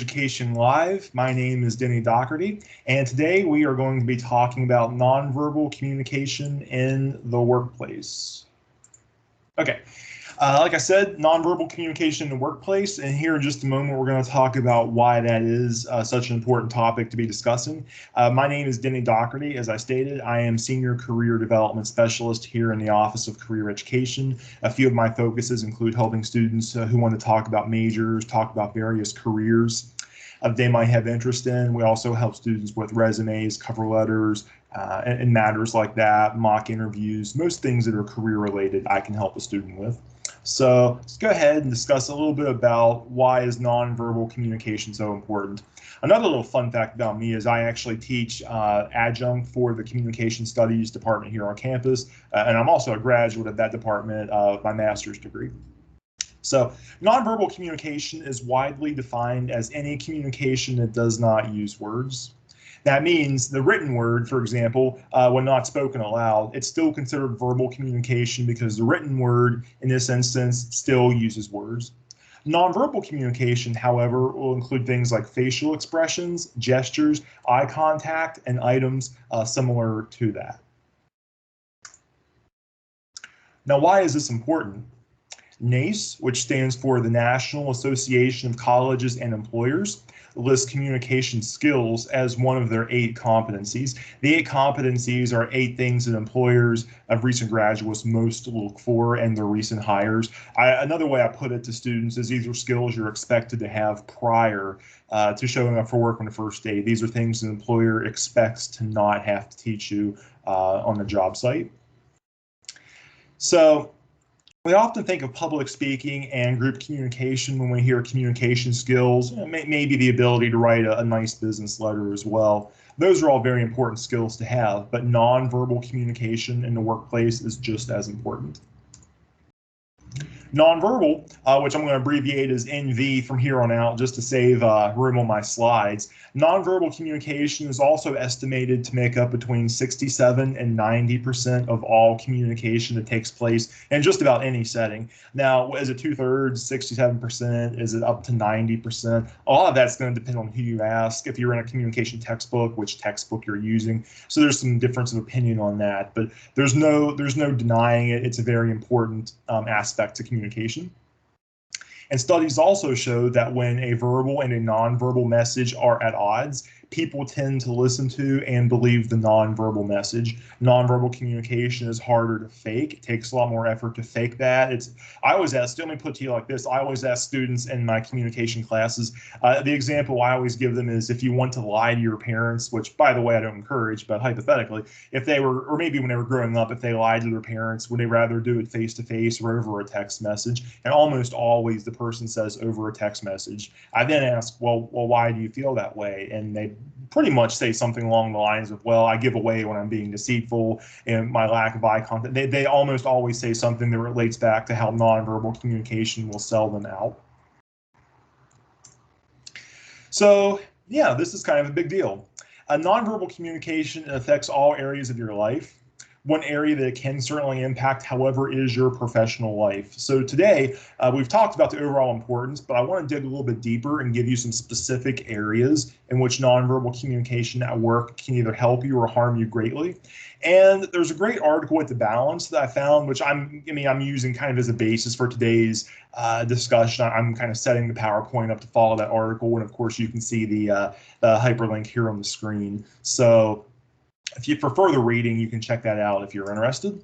Education Live. My name is Denny Daugherty, and today we are going to be talking about nonverbal communication in the workplace. Okay, like I said, nonverbal communication in the workplace, and here in just a moment we're going to talk about why that is such an important topic to be discussing. My name is Denny Daugherty. As I stated, I am Senior Career Development Specialist here in the Office of Career Education. A few of my focuses include helping students who want to talk about majors, talk about various careers they might have interest in. We also help students with resumes, cover letters, and matters like that, mock interviews, most things that are career related I can help a student with. So let's go ahead and discuss a little bit about why is nonverbal communication so important. Another little fun fact about me is I actually teach adjunct for the Communication Studies department here on campus, and I'm also a graduate of that department of my master's degree. So nonverbal communication is widely defined as any communication that does not use words. That means the written word, for example, when not spoken aloud, it's still considered verbal communication because the written word in this instance still uses words. Nonverbal communication, however, will include things like facial expressions, gestures, eye contact, and items similar to that. Now, why is this important? NACE, which stands for the National Association of Colleges and Employers, lists communication skills as one of their 8 competencies. The 8 competencies are 8 things that employers of recent graduates most look for in their recent hires. Another way I put it to students is these are skills you're expected to have prior to showing up for work on the first day. These are things an employer expects to not have to teach you on the job site. So we often think of public speaking and group communication when we hear communication skills, maybe the ability to write a nice business letter as well. Those are all very important skills to have, but nonverbal communication in the workplace is just as important. Nonverbal, which I'm going to abbreviate as NV from here on out just to save room on my slides. Nonverbal communication is also estimated to make up between 67 and 90% of all communication that takes place in just about any setting. Now, is it 2/3, 67%? Is it up to 90%? A lot of that's going to depend on who you ask. If you're in a communication textbook, which textbook you're using. So there's some difference of opinion on that, but there's no denying it. It's a very important aspect to communication. And studies also show that when a verbal and a nonverbal message are at odds, people tend to listen to and believe the nonverbal message. Nonverbal communication is harder to fake. It takes a lot more effort to fake that. I always ask, let me put to you like this, I always ask students in my communication classes, the example I always give them is if you want to lie to your parents, which by the way, I don't encourage, but hypothetically, if they were, or maybe when they were growing up, if they lied to their parents, would they rather do it face to face or over a text message? And almost always the person says over a text message. I then ask, well, why do you feel that way? And they pretty much say something along the lines of, well, I give away when I'm being deceitful and my lack of eye contact. They almost always say something that relates back to how nonverbal communication will sell them out. So yeah, this is kind of a big deal. Nonverbal communication affects all areas of your life. One area that it can certainly impact, however, is your professional life. So today, we've talked about the overall importance, but I want to dig a little bit deeper and give you some specific areas in which nonverbal communication at work can either help you or harm you greatly. And there's a great article at The Balance that I found, which I'm using kind of as a basis for today's discussion. I'm kind of setting the PowerPoint up to follow that article, and of course you can see the hyperlink here on the screen. So for further reading, you can check that out if you're interested.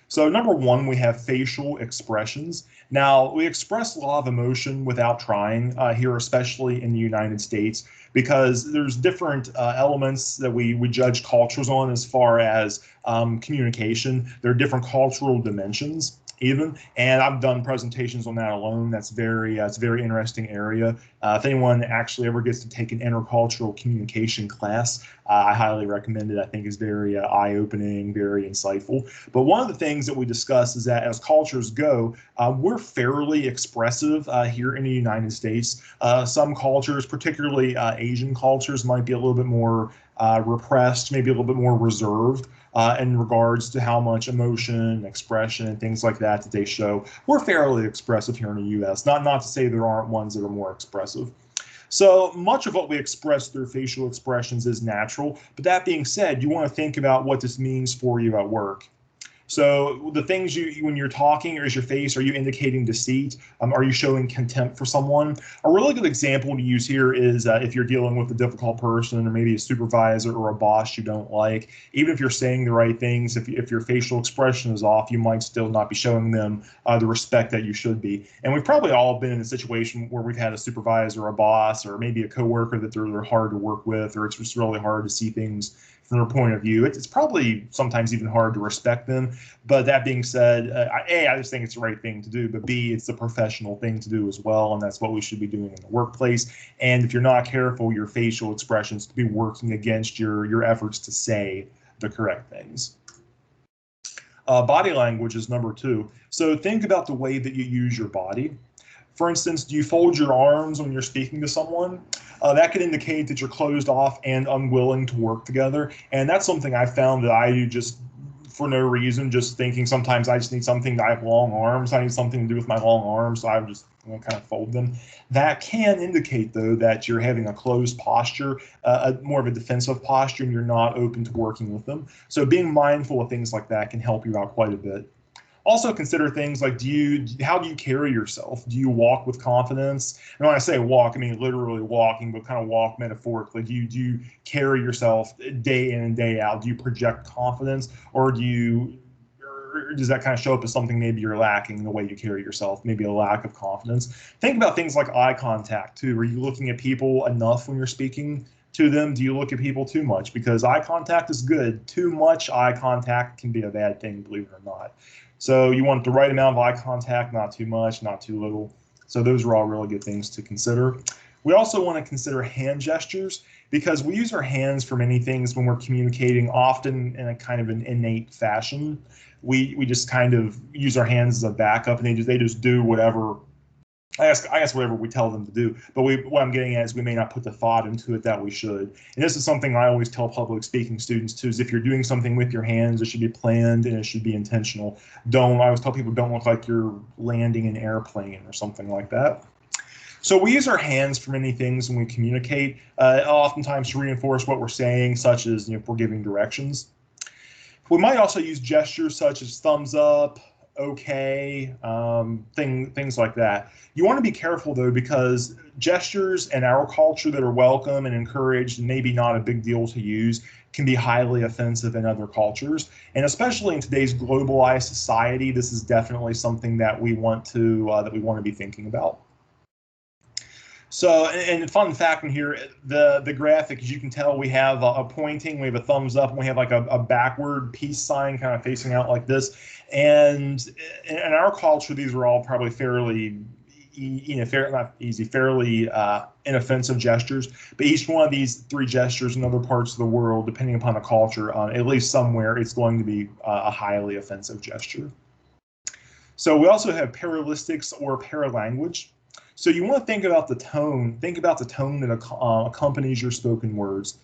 So number 1, we have facial expressions. Now, we express a lot of emotion without trying here, especially in the United States, because there's different elements that we judge cultures on as far as communication. There are different cultural dimensions even, and I've done presentations on that alone. That's it's a very interesting area. If anyone actually ever gets to take an intercultural communication class, I highly recommend it. I think it's very eye-opening, very insightful. But one of the things that we discuss is that as cultures go, we're fairly expressive here in the United States. Some cultures, particularly Asian cultures, might be a little bit more repressed, maybe a little bit more reserved in regards to how much emotion, expression, and things like that they show. We're fairly expressive here in the U.S. Not to say there aren't ones that are more expressive. So much of what we express through facial expressions is natural, but that being said, you want to think about what this means for you at work. So the things when you're talking, or is your face, are you indicating deceit? Are you showing contempt for someone? A really good example to use here is if you're dealing with a difficult person, or maybe a supervisor or a boss you don't like. Even if you're saying the right things, if your facial expression is off, you might still not be showing them the respect that you should be. And we've probably all been in a situation where we've had a supervisor, a boss, or maybe a coworker that they're hard to work with, or it's just really hard to see things from their point of view. It's probably sometimes even hard to respect them. But that being said, I just think it's the right thing to do, but B, it's the professional thing to do as well, and that's what we should be doing in the workplace. And if you're not careful, your facial expressions could be working against your efforts to say the correct things. Body language is number 2. So think about the way that you use your body. For instance, do you fold your arms when you're speaking to someone? That could indicate that you're closed off and unwilling to work together. And that's something I found that I do just for no reason, just thinking sometimes I just need something. I have long arms. I need something to do with my long arms, so I would just kind of fold them. That can indicate, though, that you're having a closed posture, more of a defensive posture, and you're not open to working with them. So being mindful of things like that can help you out quite a bit. Also consider things like, how do you carry yourself? Do you walk with confidence? And when I say walk, I mean literally walking, but kind of walk metaphorically. Do you carry yourself day in and day out? Do you project confidence, or does that kind of show up as something maybe you're lacking in the way you carry yourself, maybe a lack of confidence? Think about things like eye contact too. Are you looking at people enough when you're speaking to them? Do you look at people too much? Because eye contact is good. Too much eye contact can be a bad thing, believe it or not. So you want the right amount of eye contact, not too much, not too little. So those are all really good things to consider. We also want to consider hand gestures, because we use our hands for many things when we're communicating, often in a kind of an innate fashion. We just kind of use our hands as a backup, and they just do whatever. I guess whatever we tell them to do. But what I'm getting at is we may not put the thought into it that we should. And this is something I always tell public speaking students too, is if you're doing something with your hands, it should be planned and it should be intentional. I always tell people, don't look like you're landing an airplane or something like that. So we use our hands for many things when we communicate, oftentimes to reinforce what we're saying, such as if we're giving directions. We might also use gestures such as thumbs up, okay, things like that. You want to be careful though, because gestures in our culture that are welcome and encouraged and maybe not a big deal to use can be highly offensive in other cultures. And especially in today's globalized society, this is definitely something that we want to be thinking about. So, and fun fact in here, the graphic, as you can tell, we have a pointing, we have a thumbs up, and we have like a backward peace sign kind of facing out like this. And in our culture, these are all probably fairly, not easy, fairly inoffensive gestures. But each one of these 3 gestures in other parts of the world, depending upon the culture, at least somewhere, it's going to be a highly offensive gesture. So we also have parallelistics or paralanguage. So you want to think about the tone. Think about the tone that accompanies your spoken words.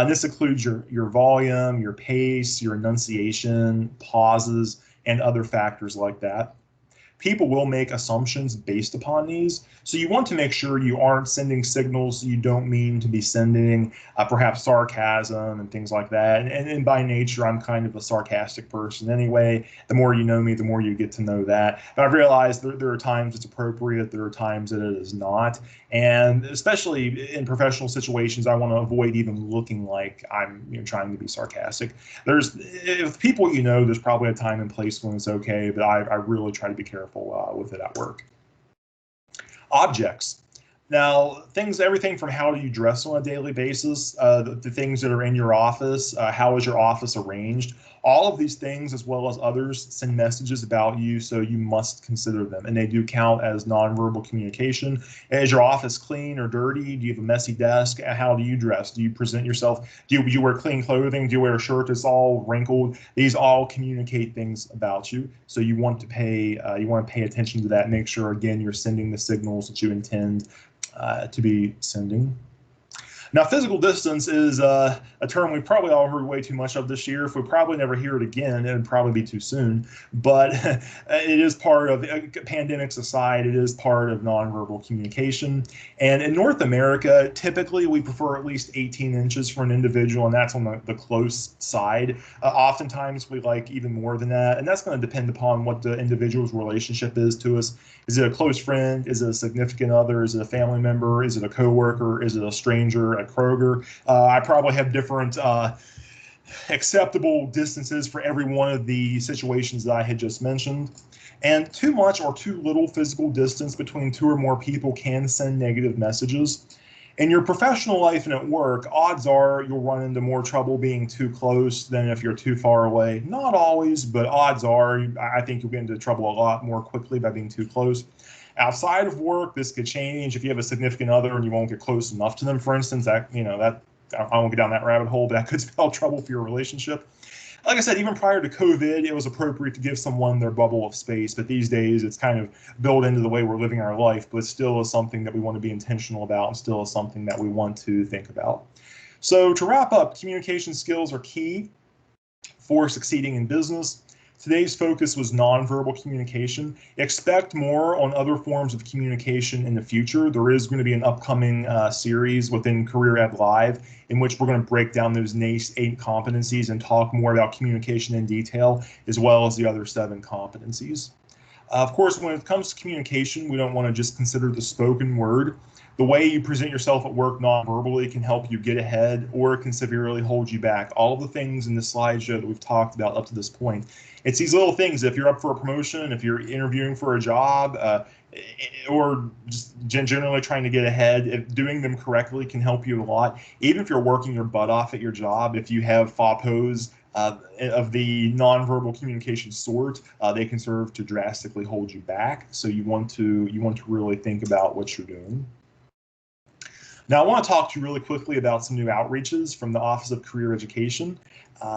This includes your volume, your pace, your enunciation, pauses, and other factors like that. People will make assumptions based upon these. So you want to make sure you aren't sending signals you don't mean to be sending, perhaps sarcasm and things like that. And by nature, I'm kind of a sarcastic person anyway. The more you know me, the more you get to know that. But I've realized there are times it's appropriate, there are times that it is not. And especially in professional situations, I want to avoid even looking like I'm trying to be sarcastic. With people there's probably a time and place when it's okay, but I really try to be careful with it at work. Objects. Now, everything from how do you dress on a daily basis, the things that are in your office, how is your office arranged, all of these things, as well as others, send messages about you, so you must consider them. And they do count as nonverbal communication. Is your office clean or dirty? Do you have a messy desk? How do you dress? Do you present yourself? Do you wear clean clothing? Do you wear a shirt that's all wrinkled? These all communicate things about you. So you want to pay attention to that. Make sure, again, you're sending the signals that you intend to be sending. Now, physical distance is a term we probably all heard way too much of this year. If we probably never hear it again, it would probably be too soon. But it is part of, pandemics aside, it is part of nonverbal communication. And in North America, typically we prefer at least 18 inches for an individual, and that's on the close side. Oftentimes we like even more than that, and that's going to depend upon what the individual's relationship is to us. Is it a close friend? Is it a significant other? Is it a family member? Is it a coworker? Is it a stranger at Kroger? I probably have different acceptable distances for every one of the situations that I had just mentioned. And too much or too little physical distance between two or more people can send negative messages. In your professional life and at work, odds are you'll run into more trouble being too close than if you're too far away. Not always, but odds are I think you'll get into trouble a lot more quickly by being too close. Outside of work, this could change if you have a significant other and you won't get close enough to them, for instance. That I won't get down that rabbit hole, but that could spell trouble for your relationship. Like I said, even prior to COVID, it was appropriate to give someone their bubble of space. But these days, it's kind of built into the way we're living our life, but still is something that we want to be intentional about and still is something that we want to think about. So to wrap up, communication skills are key for succeeding in business. Today's focus was nonverbal communication. Expect more on other forms of communication in the future. There is going to be an upcoming series within Career Ed Live in which we're going to break down those NACE 8 competencies and talk more about communication in detail, as well as the other 7 competencies. Of course, when it comes to communication, we don't want to just consider the spoken word. The way you present yourself at work non-verbally can help you get ahead, or it can severely hold you back. All of the things in the slideshow that we've talked about up to this point. It's these little things. If you're up for a promotion, if you're interviewing for a job, or just generally trying to get ahead, if doing them correctly can help you a lot. Even if you're working your butt off at your job, if you have FOPOs of the nonverbal communication sort, they can serve to drastically hold you back. So you want to really think about what you're doing. Now, I want to talk to you really quickly about some new outreaches from the Office of Career Education.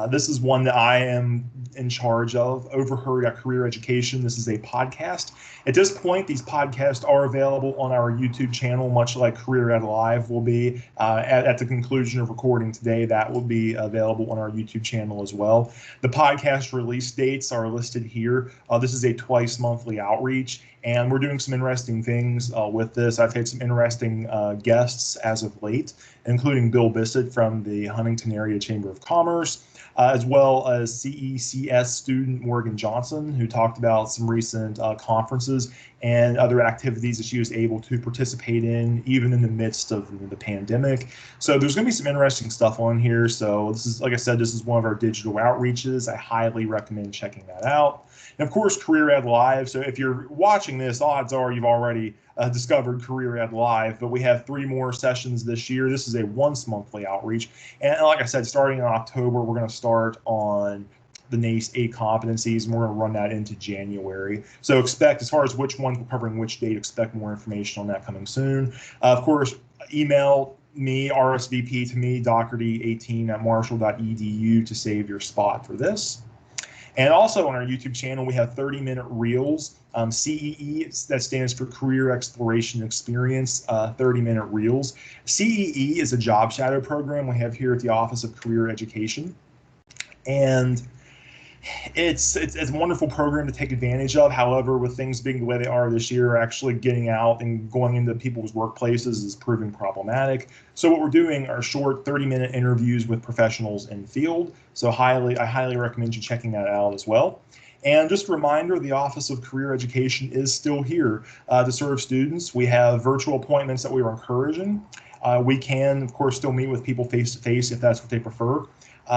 This is one that I am in charge of, Overheard at Career Education. This is a podcast. At this point, these podcasts are available on our YouTube channel, much like Career Ed Live will be. At the conclusion of recording today, that will be available on our YouTube channel as well. The podcast release dates are listed here. This is a twice monthly outreach, and we're doing some interesting things with this. I've had some interesting guests as of late, including Bill Bissett from the Huntington Area Chamber of Commerce, as well as CECS student Morgan Johnson, who talked about some recent conferences and other activities that she was able to participate in, even in the midst of the pandemic. So there's going to be some interesting stuff on here. So this is, like I said, this is one of our digital outreaches. I highly recommend checking that out. And of course, Career Ed Live. So if you're watching this, odds are you've already discovered Career Ed Live, but we have 3 more sessions this year. This is a once monthly outreach. And like I said, starting in October, we're going to start on the NACE 8 competencies, and we're going to run that into January. So expect, as far as which one we're covering which date, expect more information on that coming soon. Of course, email me, RSVP to me, Daugherty18@marshall.edu to save your spot for this. And also on our YouTube channel, we have 30-minute reels, CEE, that stands for Career Exploration Experience, 30-minute reels. CEE is a job shadow program we have here at the Office of Career Education. And it's a wonderful program to take advantage of. However, with things being the way they are this year, actually getting out and going into people's workplaces is proving problematic. So what we're doing are short 30-minute interviews with professionals in the field. So I highly recommend you checking that out as well. And just a reminder, the Office of Career Education is still here to serve students. We have virtual appointments that we are encouraging. We can, of course, still meet with people face-to-face if that's what they prefer.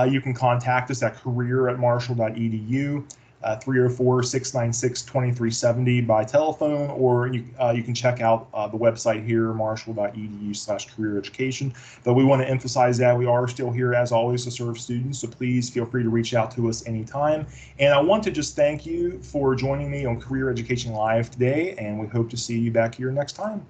You can contact us at career@marshall.edu, 304-696-2370 by telephone, or you can check out the website here, marshall.edu/career-education. But we want to emphasize that we are still here, as always, to serve students, so please feel free to reach out to us anytime. And I want to just thank you for joining me on Career Education Live today, and we hope to see you back here next time.